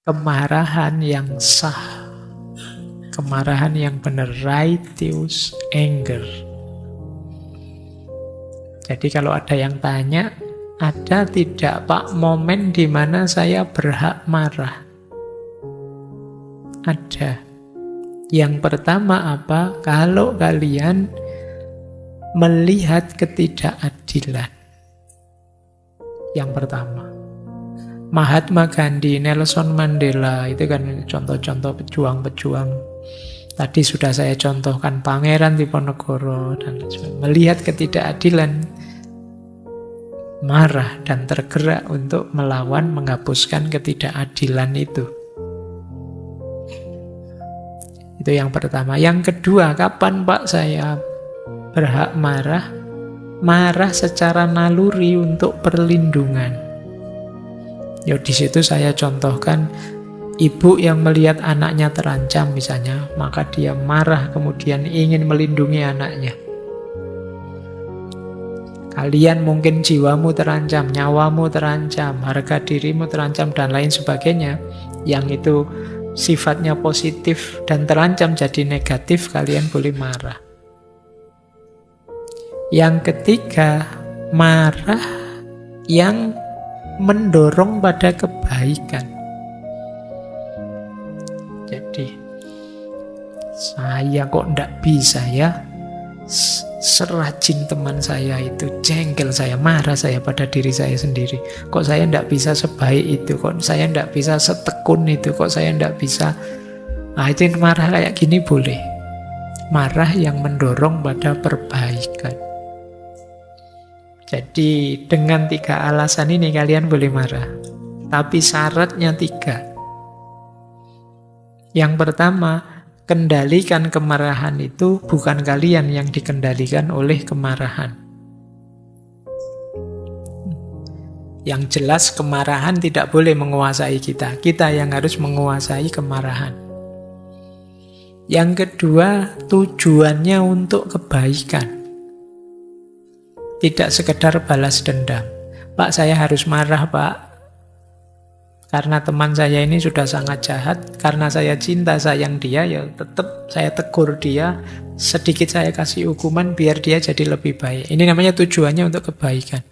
kemarahan yang sah, kemarahan yang benar, righteous anger. Jadi kalau ada yang tanya, ada tidak Pak momen di mana saya berhak marah? Ada. Yang pertama apa? Kalau kalian melihat ketidakadilan. Yang pertama. Mahatma Gandhi, Nelson Mandela, itu kan contoh-contoh pejuang-pejuang. Tadi sudah saya contohkan Pangeran Diponegoro dan sebagainya. Melihat ketidakadilan, marah dan tergerak untuk melawan, menghapuskan ketidakadilan itu. Itu yang pertama. Yang kedua, kapan Pak saya berhak marah? Marah secara naluri untuk perlindungan. Ya di situ saya contohkan ibu yang melihat anaknya terancam misalnya, maka dia marah kemudian ingin melindungi anaknya. Kalian mungkin jiwamu terancam, nyawamu terancam, harga dirimu terancam dan lain sebagainya. Yang itu sifatnya positif dan terancam jadi negatif, kalian boleh marah. Yang ketiga, marah yang mendorong pada kebaikan. Jadi, saya kok ndak bisa ya serajin teman saya itu, jengkel saya, marah saya pada diri saya sendiri. Kok saya ndak bisa sebaik itu, kok saya ndak bisa setekun itu, kok saya ndak bisa. Nah, itu marah kayak gini boleh. Marah yang mendorong pada perbaikan. Jadi dengan 3 alasan ini kalian boleh marah. Tapi syaratnya 3. Yang pertama, kendalikan kemarahan itu bukan kalian yang dikendalikan oleh kemarahan. Yang jelas kemarahan tidak boleh menguasai kita. Kita yang harus menguasai kemarahan. Yang kedua, tujuannya untuk kebaikan. Tidak sekedar balas dendam. Pak, saya harus marah, Pak. Karena teman saya ini sudah sangat jahat. Karena saya cinta, sayang dia, ya tetap saya tegur dia. Sedikit saya kasih hukuman biar dia jadi lebih baik. Ini namanya tujuannya untuk kebaikan.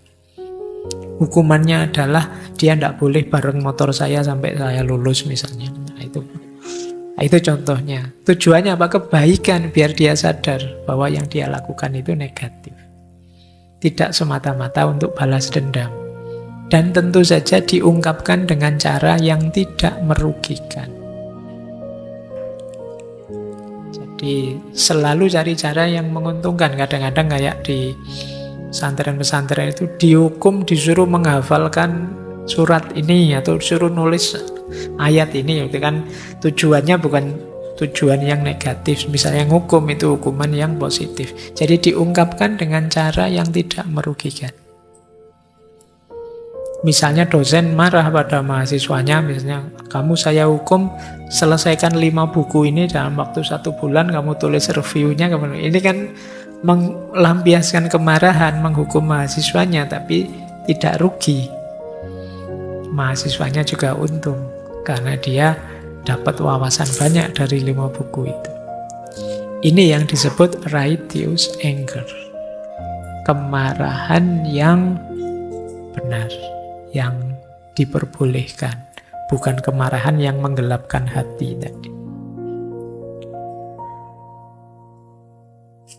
Hukumannya adalah dia tidak boleh bareng motor saya sampai saya lulus misalnya. Nah, itu contohnya. Tujuannya apa? Kebaikan, biar dia sadar bahwa yang dia lakukan itu negatif. Tidak semata-mata untuk balas dendam. Dan tentu saja diungkapkan dengan cara yang tidak merugikan. Jadi selalu cari cara yang menguntungkan. Kadang-kadang kayak di pesantren-pesantren itu dihukum, disuruh menghafalkan surat ini atau disuruh nulis ayat ini. Itu kan tujuannya bukan tujuan yang negatif. Misalnya hukum itu hukuman yang positif. Jadi diungkapkan dengan cara yang tidak merugikan. Misalnya dosen marah pada mahasiswanya, misalnya kamu saya hukum selesaikan 5 buku ini dalam waktu 1 bulan, kamu tulis reviewnya. Ini kan melampiaskan kemarahan, menghukum mahasiswanya, tapi tidak rugi. Mahasiswanya juga untung karena dia dapat wawasan banyak dari 5 buku itu. Ini yang disebut righteous anger. Kemarahan yang benar, yang diperbolehkan. Bukan kemarahan yang menggelapkan hati tadi.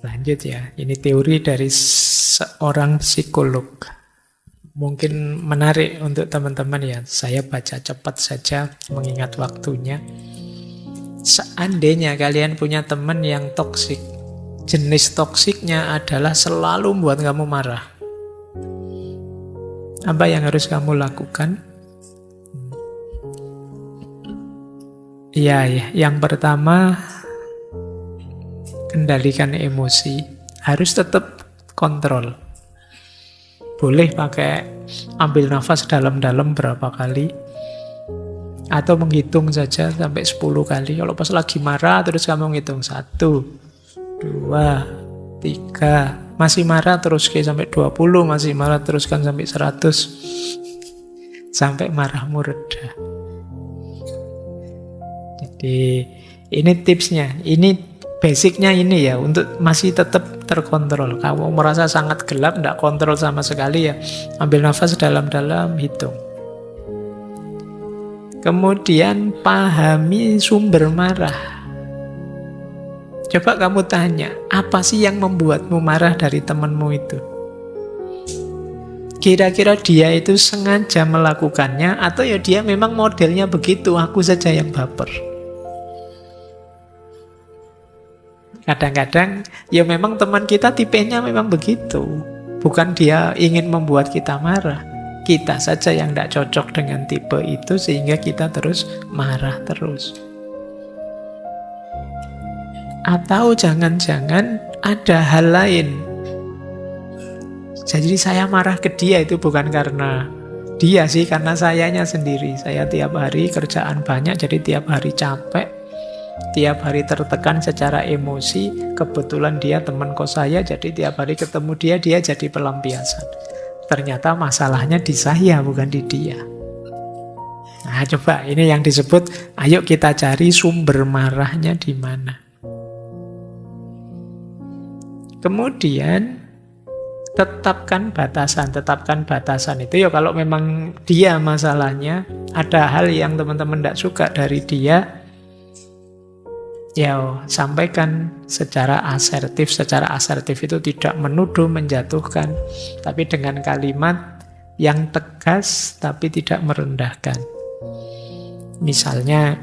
Lanjut ya, ini teori dari seorang psikolog. Mungkin menarik untuk teman-teman ya. Saya baca cepat saja mengingat waktunya. Seandainya kalian punya teman yang toksik, jenis toksiknya adalah selalu membuat kamu marah. Apa yang harus kamu lakukan? Ya, yang pertama, kendalikan emosi. Harus tetap kontrol. Boleh pakai ambil nafas dalam-dalam berapa kali. Atau menghitung saja sampai 10 kali. Kalau pas lagi marah terus kamu ngitung 1, 2, 3. Masih marah teruskan sampai 20. Masih marah teruskan sampai 100. Sampai marahmu reda. Ini tipsnya, ini basicnya ini ya, untuk masih tetap terkontrol. Kamu merasa sangat gelap, tidak kontrol sama sekali ya, ambil nafas dalam-dalam, hitung. Kemudian pahami sumber marah. Coba kamu tanya, apa sih yang membuatmu marah dari temanmu itu? Kira-kira dia itu sengaja melakukannya, atau ya dia memang modelnya begitu, aku saja yang baper. Kadang-kadang ya memang teman kita tipenya memang begitu. Bukan dia ingin membuat kita marah. Kita saja yang tidak cocok dengan tipe itu sehingga kita terus marah terus. Atau jangan-jangan ada hal lain. Jadi saya marah ke dia itu bukan karena dia sih, karena sayanya sendiri. Saya tiap hari kerjaan banyak, jadi tiap hari capek, tiap hari tertekan secara emosi. Kebetulan dia teman kos saya, jadi tiap hari ketemu dia jadi pelampiasan. Ternyata masalahnya di saya, bukan di dia. Nah, coba ini yang disebut, ayo kita cari sumber marahnya di mana. Kemudian tetapkan batasan itu ya, kalau memang dia masalahnya, ada hal yang teman-teman tidak suka dari dia, ya sampaikan secara asertif. Secara asertif itu tidak menuduh, menjatuhkan, tapi dengan kalimat yang tegas tapi tidak merendahkan. Misalnya,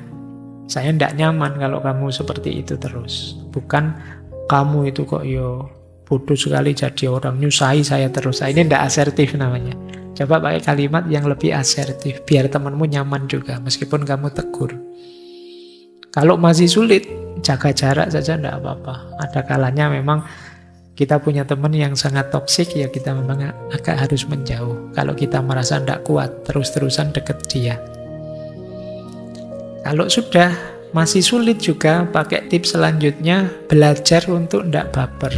saya tidak nyaman kalau kamu seperti itu terus. Bukan kamu itu kok yo bodoh sekali jadi orang, nyusahi saya terus. Ini tidak asertif namanya. Coba pakai kalimat yang lebih asertif, biar temanmu nyaman juga, meskipun kamu tegur. Kalau masih sulit, jaga jarak saja, tidak apa-apa. Ada kalanya memang kita punya teman yang sangat toksik, ya kita memang agak harus menjauh. Kalau kita merasa tidak kuat, terus-terusan deket dia. Kalau sudah masih sulit juga, pakai tips selanjutnya, belajar untuk tidak baper.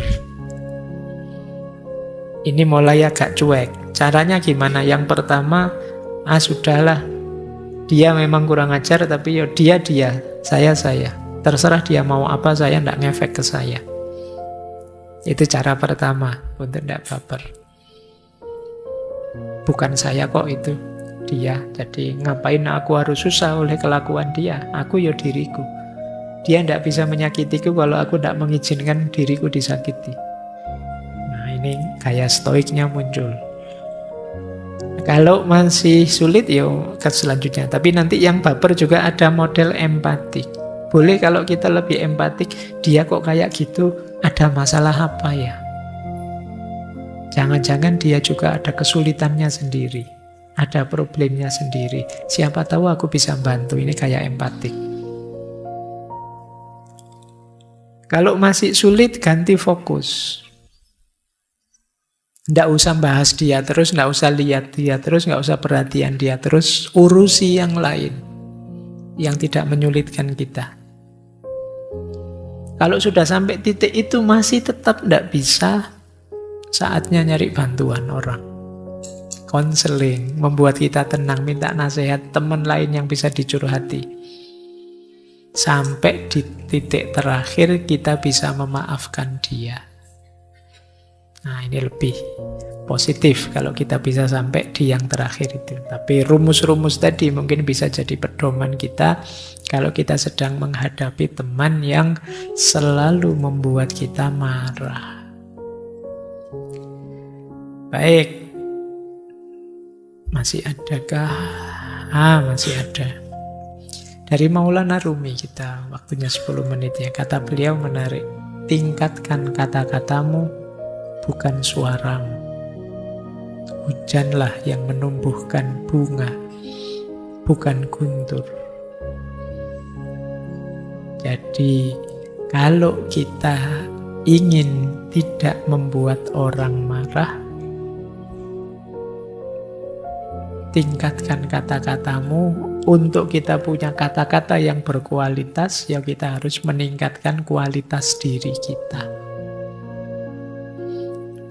Ini mulai agak cuek. Caranya gimana? Yang pertama, sudahlah, dia memang kurang ajar, tapi yo dia, saya. Terserah dia mau apa, saya tidak ngefek ke saya. Itu cara pertama untuk tidak baper. Bukan saya kok itu, dia. Jadi ngapain aku harus susah oleh kelakuan dia? Aku ya diriku. Dia tidak bisa menyakitiku kalau aku tidak mengizinkan diriku disakiti. Nah, ini gaya stoiknya muncul. Kalau masih sulit, ya ke selanjutnya. Tapi nanti yang baper juga ada model empatik. Boleh kalau kita lebih empatik, dia kok kayak gitu, ada masalah apa ya? Jangan-jangan dia juga ada kesulitannya sendiri, ada problemnya sendiri. Siapa tahu aku bisa bantu, ini kayak empatik. Kalau masih sulit, ganti fokus. Nggak usah bahas dia terus, nggak usah lihat dia terus, nggak usah perhatian dia terus. Urusi yang lain yang tidak menyulitkan kita. Kalau sudah sampai titik itu masih tetap nggak bisa, saatnya nyari bantuan orang. Konseling, membuat kita tenang, minta nasihat teman lain yang bisa dicurhati. Sampai di titik terakhir kita bisa memaafkan dia. Nah, ini lebih positif kalau kita bisa sampai di yang terakhir itu. Tapi rumus-rumus tadi mungkin bisa jadi pedoman kita kalau kita sedang menghadapi teman yang selalu membuat kita marah. Baik. Masih adakah? Masih ada. Dari Maulana Rumi kita, waktunya 10 menit ya. Kata beliau menarik. Tingkatkan kata-katamu, bukan suaramu. Hujanlah yang menumbuhkan bunga, bukan guntur. Jadi, kalau kita ingin tidak membuat orang marah, tingkatkan kata-katamu. Untuk kita punya kata-kata yang berkualitas, ya kita harus meningkatkan kualitas diri kita.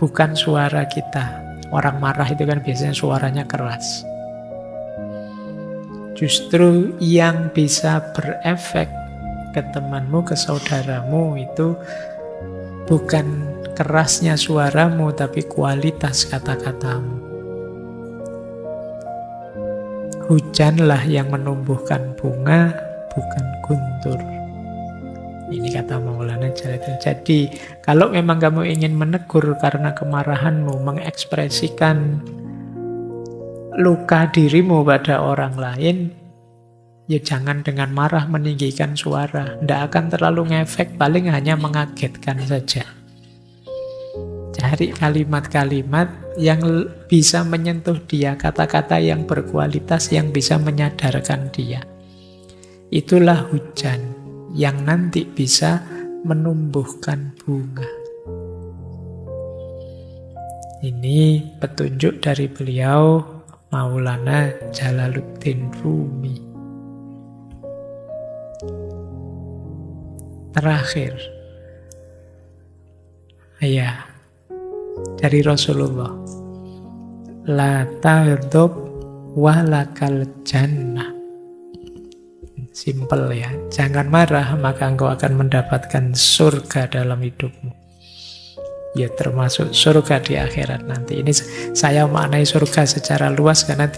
Bukan suara kita. Orang marah itu kan biasanya suaranya keras. Justru yang bisa berefek ke temanmu, ke saudaramu, itu bukan kerasnya suaramu, tapi kualitas kata-katamu. Hujanlah yang menumbuhkan bunga, bukan guntur. Ini kata Maulana Jalaluddin. Jadi, kalau memang kamu ingin menegur karena kemarahanmu, mengekspresikan luka dirimu pada orang lain, ya jangan dengan marah meninggikan suara. Tidak akan terlalu ngefek, paling hanya mengagetkan saja. Cari kalimat-kalimat yang bisa menyentuh dia, kata-kata yang berkualitas yang bisa menyadarkan dia. Itulah hujan yang nanti bisa menumbuhkan bunga. Ini petunjuk dari beliau Maulana Jalaluddin Rumi. Terakhir, ya, dari Rasulullah, la taghdab walakal jannah. Simple ya, jangan marah maka engkau akan mendapatkan surga dalam hidupmu. Ya termasuk surga di akhirat nanti. Ini saya maknai surga secara luas karena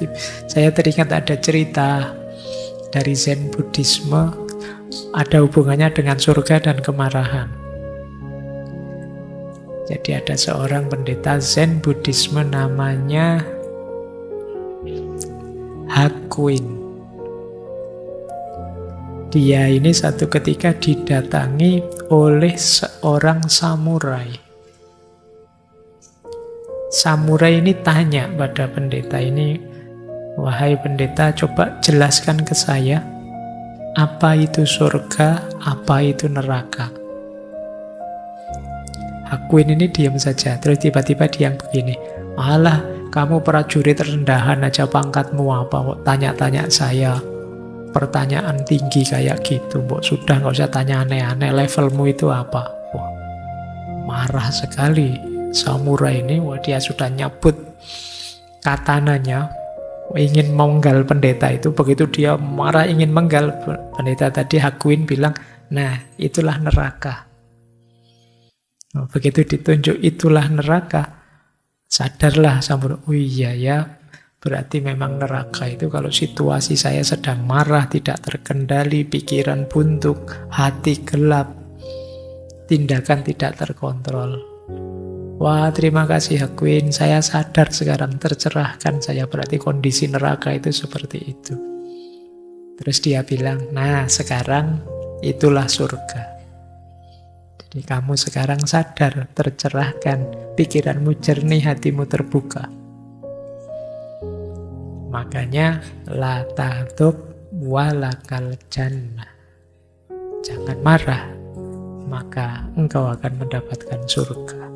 saya teringat ada cerita dari Zen Buddhisme, ada hubungannya dengan surga dan kemarahan. Jadi ada seorang pendeta Zen Buddhisme namanya Hakuin. Dia ini satu ketika didatangi oleh seorang samurai. Samurai ini tanya pada pendeta ini, "Wahai pendeta, coba jelaskan ke saya, apa itu surga, apa itu neraka?" Hakuin ini diam saja, terus tiba-tiba dia begini, "Alah, kamu prajurit rendahan aja pangkatmu apa kok tanya-tanya saya pertanyaan tinggi kayak gitu, Mbok sudah nggak usah tanya aneh-aneh, levelmu itu apa?" Wah, marah sekali samurai ini. Wah, dia sudah nyabut katananya, ingin menggal pendeta itu. Begitu dia marah ingin menggal pendeta tadi, Hakuin bilang, "Nah, itulah neraka." Nah, begitu ditunjuk itulah neraka, sadarlah samurai, oh iya ya, berarti memang neraka itu kalau situasi saya sedang marah, tidak terkendali, pikiran buntu, hati gelap, tindakan tidak terkontrol. Wah, terima kasih Hakuin, saya sadar sekarang, tercerahkan saya, berarti kondisi neraka itu seperti itu. Terus dia bilang, nah sekarang itulah surga. Jadi kamu sekarang sadar, tercerahkan, pikiranmu jernih, hatimu terbuka. Makanya la taghdab walakal jannah. Jangan marah, maka engkau akan mendapatkan surga.